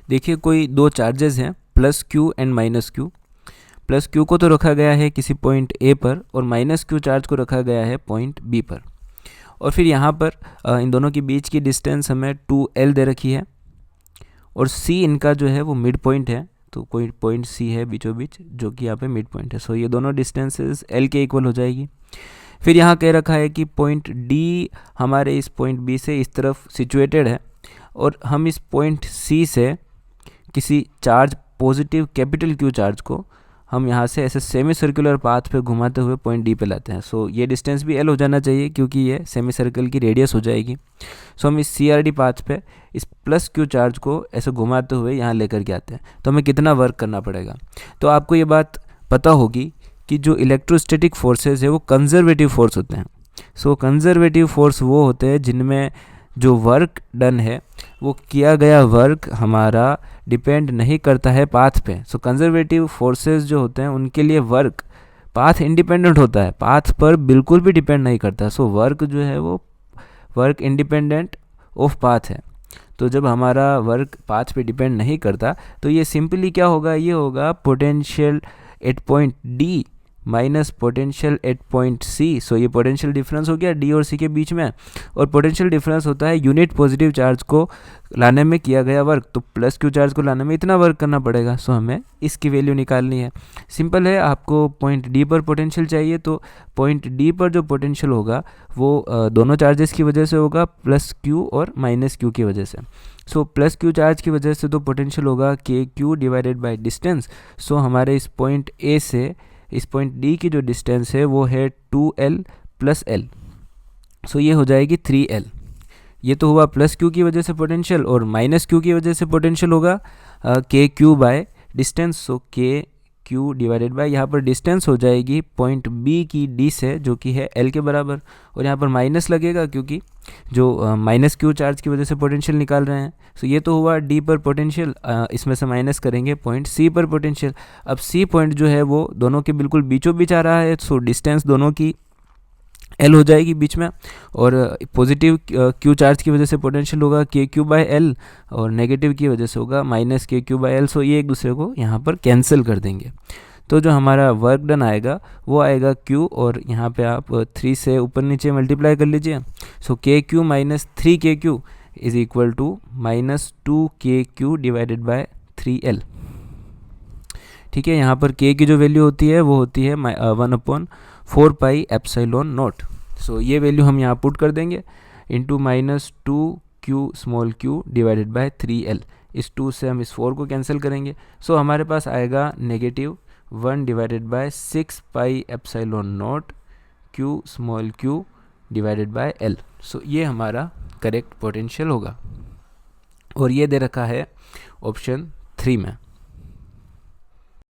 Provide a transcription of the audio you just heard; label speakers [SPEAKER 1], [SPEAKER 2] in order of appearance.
[SPEAKER 1] देखिए कोई दो चार्जेस हैं plus Q and minus Q. Plus Q को तो रखा गया है किसी पॉइंट ए पर और माइनस क्यू चार्ज को रखा गया है पॉइंट बी पर। और फिर यहाँ पर इन दोनों के बीच की डिस्टेंस हमें 2L दे रखी है और C इनका जो है वो मिड पॉइंट है, तो कोई पॉइंट C है बीचों बीच जो कि यहाँ पे मिड पॉइंट है। सो ये दोनों डिस्टेंसेस L के इक्वल हो जाएगी। फिर यहाँ कह रखा है कि पॉइंट D हमारे इस पॉइंट B से इस तरफ सिचुएटेड है और हम इस पॉइंट C से किसी charge positive capital Q charge को हम यहाँ से ऐसे सेमी सर्कुलर पाथ पे घुमाते हुए पॉइंट डी पे लाते हैं। सो ये डिस्टेंस भी एल हो जाना चाहिए क्योंकि ये सेमी सर्कल की रेडियस हो जाएगी। सो हम इस सी आर डी पाथ पे इस प्लस क्यू चार्ज को ऐसे घुमाते हुए यहाँ लेकर के आते हैं। तो हमें कितना वर्क करना पड़ेगा, तो आपको ये बात पता होगी कि जो इलेक्ट्रोस्टैटिक फोर्सेज है वो कंजर्वेटिव फोर्स होते हैं। सो कंजर्वेटिव फोर्स वो होते हैं जिनमें जो वर्क डन है वो किया गया वर्क हमारा डिपेंड नहीं करता है पाथ पे। सो कंजर्वेटिव फोर्सेस जो होते हैं उनके लिए वर्क पाथ इंडिपेंडेंट होता है, पाथ पर बिल्कुल भी डिपेंड नहीं करता। सो वर्क जो है वो वर्क इंडिपेंडेंट ऑफ पाथ है। तो जब हमारा वर्क पाथ पे डिपेंड नहीं करता तो ये सिंपली क्या होगा, ये होगा potential at point D minus potential at point C. So ये पोटेंशियल डिफरेंस हो गया डी और सी के बीच में, और पोटेंशियल डिफरेंस होता है यूनिट पॉजिटिव चार्ज को लाने में किया गया वर्क। तो प्लस क्यू चार्ज को लाने में इतना वर्क करना पड़ेगा। सो हमें इसकी वैल्यू निकालनी है। सिंपल है, आपको पॉइंट डी पर पोटेंशियल चाहिए, तो पॉइंट डी पर जो पोटेंशियल होगा वो दोनों चार्जेस की वजह से होगा, प्लस क्यू और माइनस क्यू की वजह से। सो प्लस क्यू चार्ज की वजह से तो पोटेंशियल होगा के क्यू डिवाइडेड बाई डिस्टेंस। सो हमारे इस पॉइंट ए से इस पॉइंट डी की जो डिस्टेंस है वो है 2L प्लस L। सो ये हो जाएगी 3L। ये तो हुआ प्लस क्यू की वजह से पोटेंशियल, और माइनस क्यू की वजह से पोटेंशियल होगा के Q by distance. So K Q divided by यहाँ पर डिस्टेंस हो जाएगी पॉइंट बी की डी से जो कि है L के बराबर, और यहाँ पर माइनस लगेगा क्योंकि जो माइनस क्यू चार्ज की वजह से पोटेंशियल निकाल रहे हैं। सो ये तो हुआ डी पर पोटेंशियल, इसमें से माइनस करेंगे पॉइंट सी पर पोटेंशियल। अब सी पॉइंट जो है वो दोनों के बिल्कुल बीचों बीच आ रहा है, सो डिस्टेंस दोनों की L हो जाएगी बीच में, और पॉजिटिव क्यू चार्ज की वजह से पोटेंशियल होगा के क्यू बाय एल, और नेगेटिव की वजह से होगा माइनस के क्यू बाय एल। सो ये एक दूसरे को यहाँ पर कैंसिल कर देंगे। तो जो हमारा वर्क डन आएगा वो आएगा Q, और यहाँ पे आप 3 से ऊपर नीचे मल्टीप्लाई कर लीजिए। So K Q minus 3KQ is equal to minus 2KQ divided by 3L। ठीक है, यहाँ पर K की जो वैल्यू होती है वो होती है 1/4 पाई एप्सिलॉन नॉट। सो ये वैल्यू हम यहाँ पुट कर देंगे into minus 2Q small q divided by 3L। इस 2 से हम इस 4 को कैंसिल करेंगे। सो हमारे पास आएगा negative 1 divided by 6 pi epsilon not q small q divided by L। सो ये हमारा करेक्ट पोटेंशियल होगा, और ये दे रखा है ऑप्शन 3 में।